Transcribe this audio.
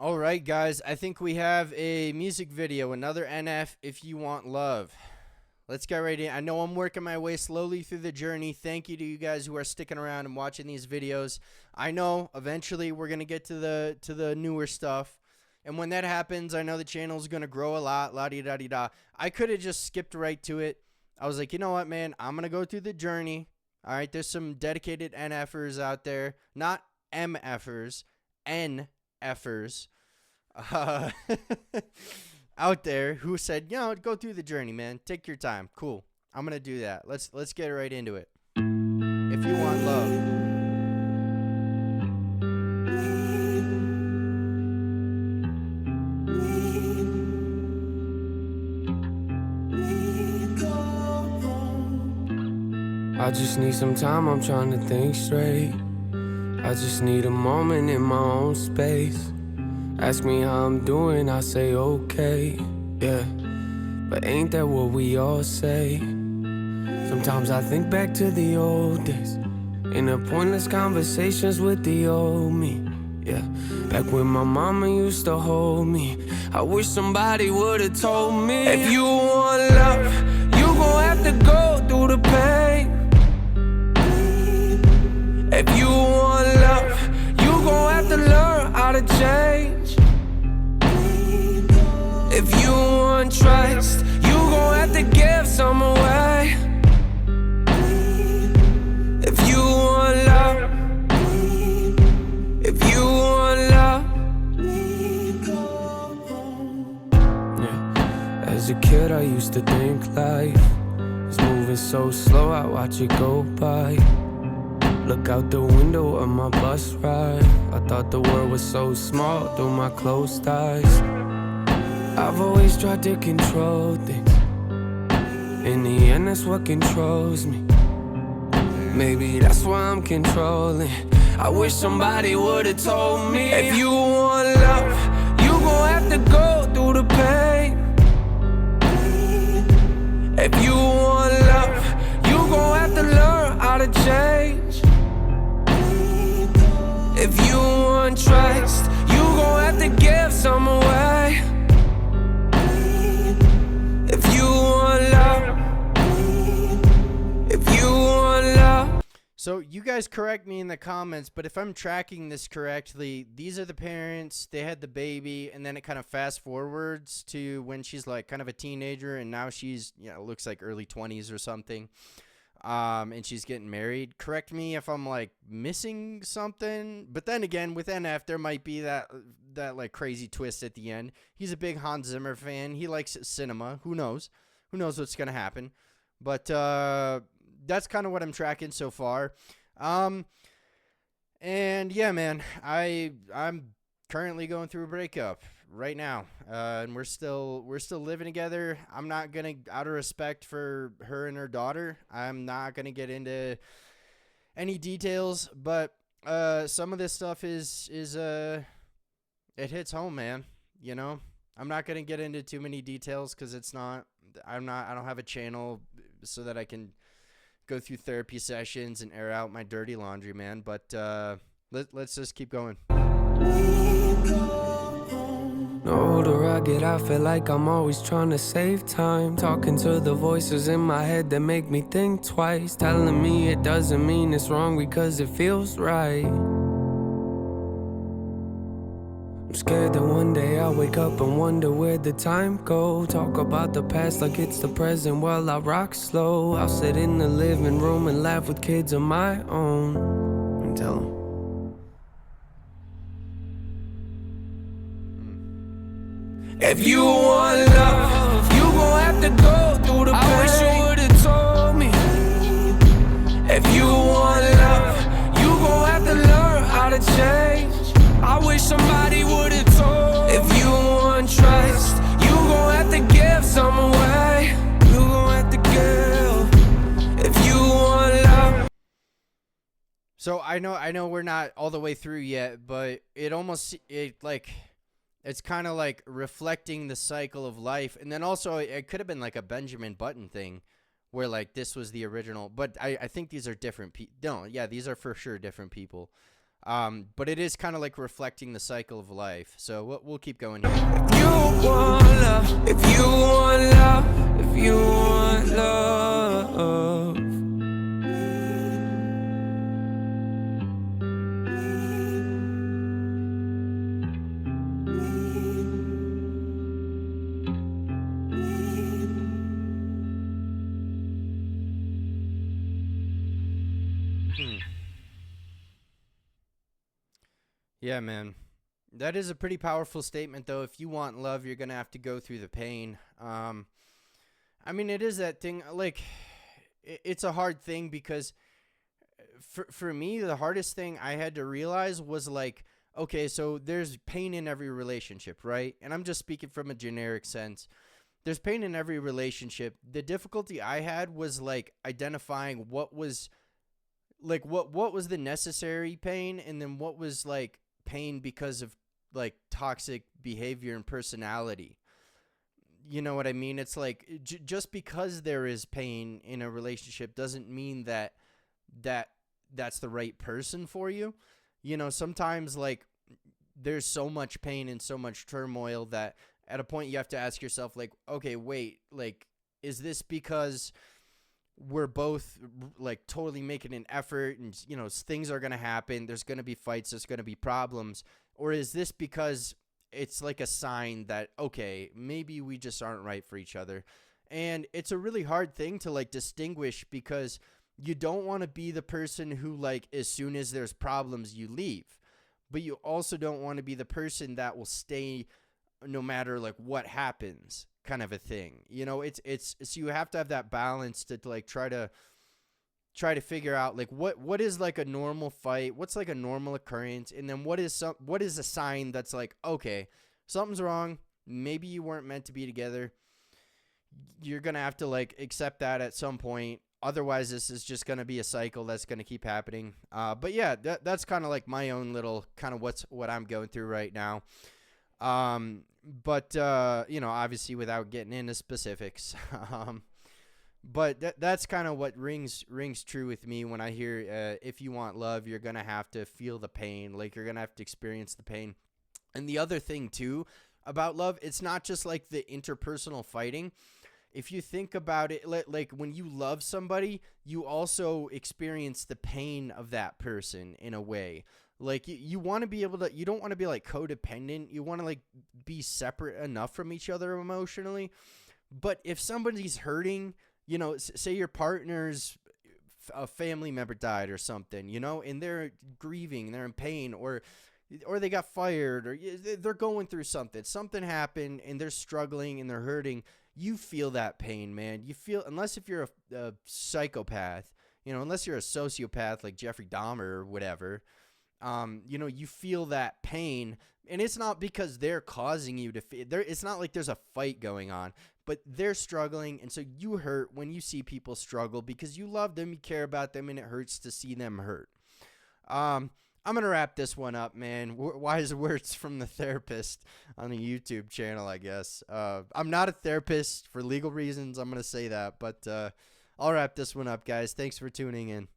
All right, guys. I think we have a music video, another NF If You Want Love. Let's get right in. I know I'm working my way slowly through the journey. Thank you to you guys who are sticking around and watching these videos. I know eventually we're going to get to the newer stuff. And when that happens, I know the channel is going to grow a lot, la-di-da-di-da. I could have just skipped right to it. I was like, you know what, man? I'm going to go through the journey. All right, there's some dedicated NFers out there. Not MFers, NFers. Uh, out there who said, go through the journey, man. Take your time. Cool. I'm gonna do that. Let's get right into it. If you want love. I just need some time, I'm trying to think straight. I just need a moment in my own space. Ask me how I'm doing, I say okay, yeah. But ain't that what we all say? Sometimes I think back to the old days, in the pointless conversations with the old me, yeah. Back when my mama used to hold me, I wish somebody would've told me. If you want love, you gon' have to go through the pain. If you want love, you gon' have to learn how to change. If you want trust, you gon' have to give some away. If you want love, if you want love, yeah. As a kid I used to think life was moving so slow, I watch it go by. Look out the window of my bus ride, I thought the world was so small through my closed eyes. I've always tried to control things, in the end that's what controls me. Maybe that's why I'm controlling. I wish somebody would've told me. If you want love, you gon' have to go through the pain. If you want love, you gon' have to learn how to change. If you want trust, you gon' have to give some away. If you want love, if you want love. So you guys correct me in the comments, but if I'm tracking this correctly, these are the parents, they had the baby, and then it kind of fast forwards to when she's like kind of a teenager, and now she's, looks like early 20s or something. And she's getting married. Correct me if I'm like missing something, but then again, with NF there might be that like crazy twist at the end. He's a big Hans Zimmer fan. He likes cinema. Who knows what's gonna happen? But that's kind of what I'm tracking so far. And yeah, man, I'm currently going through a breakup right now, and we're still living together. I'm not gonna, out of respect for her and her daughter, I'm not gonna get into any details, but some of this stuff is it hits home, man. I'm not gonna get into too many details because I don't have a channel so that I can go through therapy sessions and air out my dirty laundry, man. But let's just keep going. The older I get, I feel like I'm always trying to save time, talking to the voices in my head that make me think twice, telling me it doesn't mean it's wrong because it feels right. I'm scared that one day I'll wake up and wonder where the time go. Talk about the past like it's the present while I rock slow. I'll sit in the living room and laugh with kids of my own and tell them. If you want love, you gon' have to go through the pain. I wish you would've told me. If you want love, you gon' have to learn how to change. I wish somebody would've told me. If you want trust, you gon' have to give some away. You gon' have to give. If you want love. So I know we're not all the way through yet, but it's kind of like reflecting the cycle of life. And then also it could have been like a Benjamin Button thing where like this was the original, but I think these are different people. No, yeah, these are for sure different people. But it is kind of like reflecting the cycle of life. So we'll keep going here. If you want love, if you want love, if you want love. Yeah, man. That is a pretty powerful statement, though. If you want love, you're gonna have to go through the pain. I mean, it is that thing. Like, it's a hard thing because for me, the hardest thing I had to realize was like, okay, so there's pain in every relationship, right? And I'm just speaking from a generic sense. There's pain in every relationship. The difficulty I had was like identifying what was like what was the necessary pain, and then what was like pain because of like toxic behavior and personality. You know what I mean? It's like just because there is pain in a relationship doesn't mean that that's the right person for you. You know, sometimes like there's so much pain and so much turmoil that at a point you have to ask yourself like, okay, wait, like is this because we're both like totally making an effort and you know things are going to happen, there's going to be fights, there's going to be problems, or is this because it's like a sign that okay, maybe we just aren't right for each other? And it's a really hard thing to like distinguish because you don't want to be the person who like as soon as there's problems you leave, but you also don't want to be the person that will stay no matter like what happens, kind of a thing. You know, it's so you have to have that balance to like try to figure out like what is like a normal fight, what's like a normal occurrence, and then what is a sign that's like okay, something's wrong, maybe you weren't meant to be together. You're going to have to like accept that at some point. Otherwise, this is just going to be a cycle that's going to keep happening. But yeah, that's kind of like my own little kind of what I'm going through right now. But you know, obviously without getting into specifics. But that's kind of what rings true with me when I hear if you want love, you're going to have to feel the pain. Like you're going to have to experience the pain. And the other thing too about love, it's not just like the interpersonal fighting. If you think about it, like when you love somebody, you also experience the pain of that person in a way. Like you want to be able to, you don't want to be like codependent. You want to like be separate enough from each other emotionally. But if somebody's hurting, you know, say your partner's a family member died or something, you know, and they're grieving, they're in pain, or they got fired, or they're going through something happened and they're struggling and they're hurting. You feel that pain, man. You feel, unless if you're a psychopath, you know, unless you're a sociopath like Jeffrey Dahmer or whatever, you know, you feel that pain, and it's not because they're causing you to feel. It's not like there's a fight going on, but they're struggling, and so you hurt when you see people struggle because you love them, you care about them, and it hurts to see them hurt. I'm going to wrap this one up, man. Wise words from the therapist on the YouTube channel, I guess. I'm not a therapist for legal reasons. I'm going to say that, but I'll wrap this one up, guys. Thanks for tuning in.